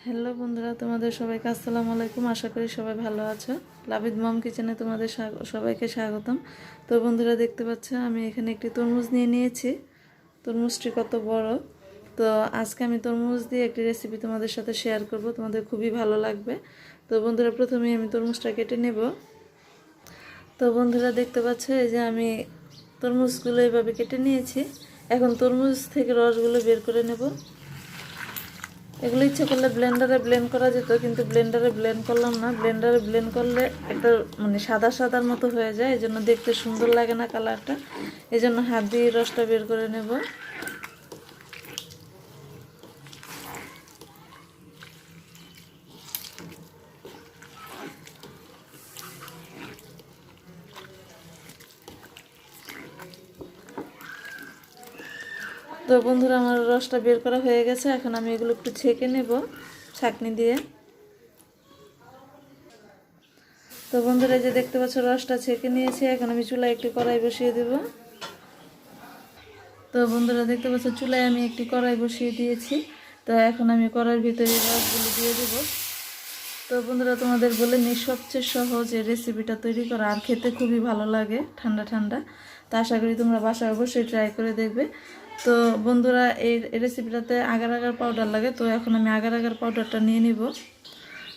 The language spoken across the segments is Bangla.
হ্যালো বন্ধুরা, তোমাদের সবাইকে আসসালামু আলাইকুম। আশা করি সবাই ভালো আছো। লাবিদ মম কিচেনে তোমাদের সবাইকে স্বাগতম। তো বন্ধুরা, দেখতে পাচ্ছ আমি এখানে একটি তরমুজ নিয়ে নিয়েছি। তরমুজটি কত বড়! তো আজকে আমি তরমুজ দিয়ে একটি রেসিপি তোমাদের সাথে শেয়ার করব, তোমাদের খুবই ভালো লাগবে। তো বন্ধুরা, প্রথমেই আমি তরমুজটা কেটে নেব। তো বন্ধুরা, দেখতে পাচ্ছ এই যে আমি তরমুজগুলো এভাবে কেটে নিয়েছি। এখন তরমুজ থেকে রসগুলো বের করে নেব। এগুলো ইচ্ছে করলে ব্লেন্ডারে ব্লেন্ড করা যেত, কিন্তু ব্লেন্ডারে ব্লেন্ড করলাম না। ব্লেন্ডারে ব্লেন্ড করলে একটা সাদা সাদার মতো হয়ে যায়, এই জন্য দেখতে সুন্দর লাগে না কালারটা। এই জন্য হাত দিয়ে রসটা বের করে নেব। তো বন্ধুরা, আমার রসটা বের করা হয়ে গেছে। এখন আমি এগুলো একটু ছেঁকে নেব ছাঁকনি দিয়ে। তো বন্ধুরা, এই যে দেখতে পাচ্ছ রসটা ছেঁকে নিয়েছি। এখন আমি চুলায় একটি কড়াই বসিয়ে দেব। তো বন্ধুরা, দেখতে পাচ্ছ চুলায় আমি একটি কড়াই বসিয়ে দিয়েছি। তো এখন আমি কড়াইয়ের ভিতরে রসগুলো দিয়ে দেব। তো বন্ধুরা, তোমাদের বলে নিই, সবচেয়ে সহজ এই রেসিপিটা তৈরি করা, আর খেতে খুবই ভালো লাগে ঠান্ডা ঠান্ডা। তো আশা করি তোমরা বাসায় অবশ্যই ট্রাই করে দেখবে। তো বন্ধুরা, এই রেসিপিটাতে আগার আগার পাউডার লাগে। তো এখন আমি আগার আগার পাউডারটা নিয়ে নিব।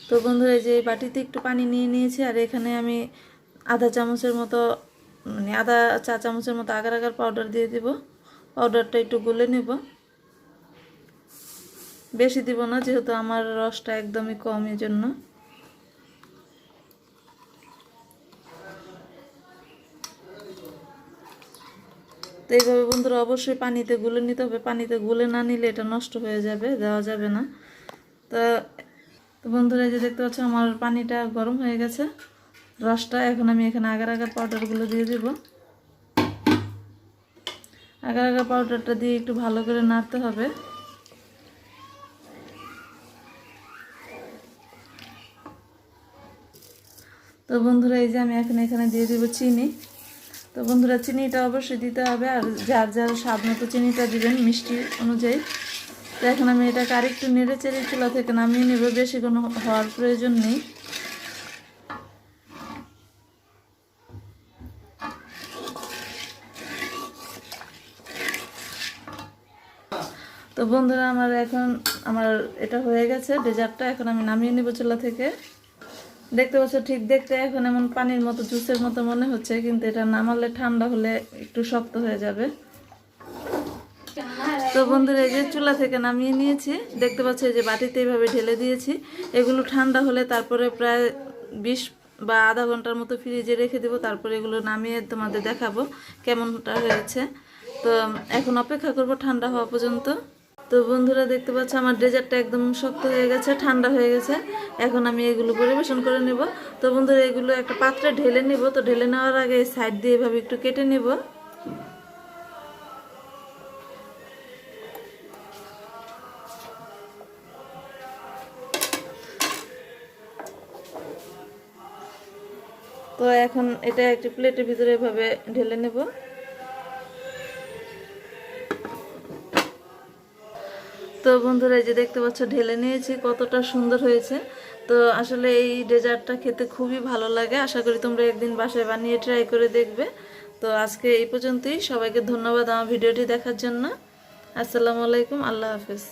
তো বন্ধুরা, এই যে এই বাটিতে একটু পানি নিয়ে নিয়েছি, আর এখানে আমি আধা চামচের মতো আধা চা চামচের মতো আগার আগার পাউডার দিয়ে দিব। পাউডারটা একটু গুলে নেব, বেশি দিব না, যেহেতু আমার রসটা একদমই কম, এই জন্য। তো এইভাবে বন্ধুরা অবশ্যই পানিতে গুলে নিতে হবে। পানিতে গুলে না নিলে এটা নষ্ট হয়ে যাবে, দেওয়া যাবে না। তো তো বন্ধুরা, এই যে দেখতে পাচ্ছ আমার পানিটা গরম হয়ে গেছে, রসটা। এখন আমি এখানে আগার আগার পাউডারগুলো দিয়ে দিব। আগার আগার পাউডারটা দিয়ে একটু ভালো করে নাড়তে হবে। তো বন্ধুরা, এই যে আমি এখানে দিয়ে দিব চিনি। তো বন্ধুরা, চিনিটা অবশ্যই দিতে হবে, আর যার যার স্বাদ মতো চিনিটা দিবেন মিষ্টি অনুযায়ী। তো এখন আমি এটাকে আরেকটু নেড়ে চেড়ে চুলা থেকে নামিয়ে নেব, বেশি কোনো হওয়ার প্রয়োজন নেই। তো বন্ধুরা, আমার এটা হয়ে গেছে ডেজার্টটা। এখন আমি নামিয়ে নেব চুলা থেকে। দেখতে পাচ্ছ ঠিক দেখতে এখন এমন পানির মতো, জুসের মতো মনে হচ্ছে, কিন্তু এটা নামালে ঠান্ডা হলে একটু শক্ত হয়ে যাবে। তো বন্ধুরা, এই যে চুলা থেকে নামিয়ে নিয়েছি। দেখতে পাচ্ছ এই যে বাটিতে এইভাবে ঢেলে দিয়েছি। এগুলো ঠান্ডা হলে তারপরে প্রায় 20 বা আধা ঘন্টার মতো ফ্রিজে রেখে দেবো। তারপরে এগুলো নামিয়ে তোমাদের দেখাবো কেমনটা হয়েছে। তো এখন অপেক্ষা করব ঠান্ডা হওয়া পর্যন্ত। তো বন্ধুরা, দেখতে পাচ্ছ আমার ডেজার্টটা একদম শক্ত হয়ে গেছে, ঠান্ডা হয়ে গেছে। এখন আমি এগুলো পরিবেশন করে নেব। তো বন্ধুরা, এগুলো একটা পাত্রে ঢেলে নেব। তো ঢেলে নেওয়ার আগে সাইড দিয়ে এভাবে একটু কেটে নেব। তো এখন এটা একটি প্লেটের ভিতরে এভাবে ঢেলে নেব। তো বন্ধুরা, এই যে দেখতে পাচ্ছ ঢেলে নিয়েছি, কতটা সুন্দর হয়েছে। তো আসলে এই ডেজার্টটা খেতে খুবই ভালো লাগে। আশা করি তোমরা একদিন বাসায় বানিয়ে ট্রাই করে দেখবে। তো আজকে এই পর্যন্তই। সবাইকে ধন্যবাদ আমার ভিডিওটি দেখার জন্য। আসসালামু আলাইকুম, আল্লাহ হাফেজ।